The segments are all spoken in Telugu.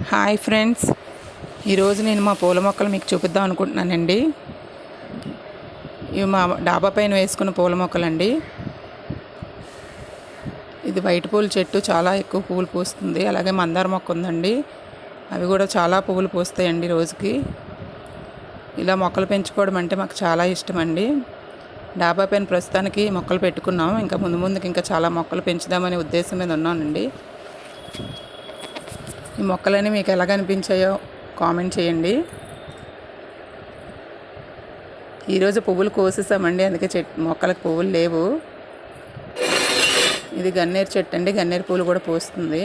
హాయ్ ఫ్రెండ్స్, ఈరోజు నేను మా పూల మొక్కలు మీకు చూపిద్దాం అనుకుంటున్నానండి. ఇవి మా డాబా పైన వేసుకున్న పూల మొక్కలండి. ఇది వైట్ పూల చెట్టు, చాలా ఎక్కువ పువ్వులు పూస్తుంది. అలాగే మందార మొక్క ఉందండి, అవి కూడా చాలా పువ్వులు పూస్తాయండి రోజుకి. ఇలా మొక్కలు పెంచుకోవడం అంటే మాకు చాలా ఇష్టం అండి. డాబా పైన ప్రస్తుతానికి మొక్కలు పెట్టుకున్నాం, ఇంకా ముందుకి ఇంకా చాలా మొక్కలు పెంచుదామనే ఉద్దేశం మీద ఉన్నానండి. ఈ మొక్కలన్నీ మీకు ఎలా కనిపించాయో కామెంట్ చేయండి. ఈరోజు పువ్వులు కోసేసామండి, అందుకే మొక్కలకు పువ్వులు లేవు. ఇది గన్నేరు చెట్టు అండి, గన్నేరు పువ్వులు కూడా పూస్తుంది.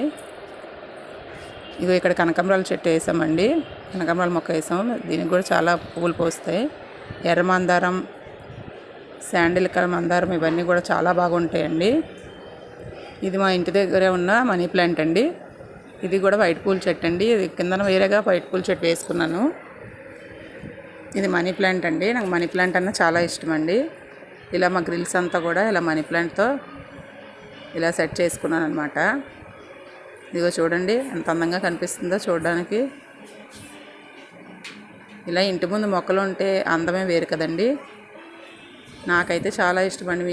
ఇగో ఇక్కడ కనకాంబరాల చెట్టు వేసామండి, కనకాంబరాల మొక్క వేసాం. దీనికి కూడా చాలా పువ్వులు పూస్తాయి. ఎర్ర మందారం, శాండిల్ కలర్ మందారం, ఇవన్నీ కూడా చాలా బాగుంటాయండి. ఇది మా ఇంటి దగ్గరే ఉన్న మనీ ప్లాంట్ అండి. ఇది కూడా వైట్ పూల చెట్టు అండి. ఇది కిందన వేరేగా వైట్ పూల చెట్టు వేసుకున్నాను. ఇది మనీ ప్లాంట్ అండి. నాకు మనీ ప్లాంట్ అన్న చాలా ఇష్టం అండి. ఇలా మా గ్రిల్స్ అంతా కూడా ఇలా మనీ ప్లాంట్తో ఇలా సెట్ చేసుకున్నాను అనమాట. ఇదిగో చూడండి ఎంత అందంగా కనిపిస్తుందో చూడడానికి. ఇలా ఇంటి ముందు మొక్కలు ఉంటే అందమే వేరు కదండి. నాకైతే చాలా ఇష్టం అండి.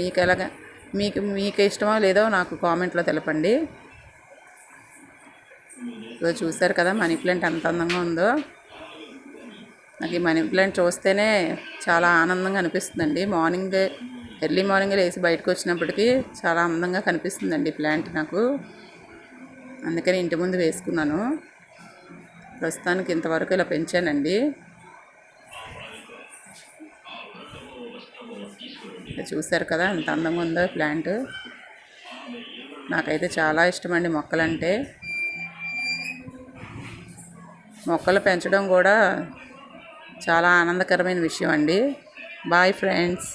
మీకు ఇష్టమో లేదో నాకు కామెంట్లో తెలపండి. ఇదో చూసారు కదా మనీ ప్లాంట్ ఎంత అందంగా ఉందో. నాకు ఈ మనీ ప్లాంట్ చూస్తేనే చాలా ఆనందంగా అనిపిస్తుందండి. ఎర్లీ మార్నింగ్ లేచి బయటకు వచ్చినప్పటికీ చాలా అందంగా కనిపిస్తుందండి ఈ ప్లాంట్ నాకు. అందుకని ఇంటి ముందు వేసుకున్నాను. ప్రస్తుతానికి ఇంతవరకు ఇలా పెంచానండి. చూసారు కదా ఎంత అందంగా ఉందో ప్లాంట్. నాకైతే చాలా ఇష్టం అండి మొక్కలంటే. మొక్కలు పెంచడం కూడా చాలా ఆనందకరమైన విషయం అండి. Boy friends.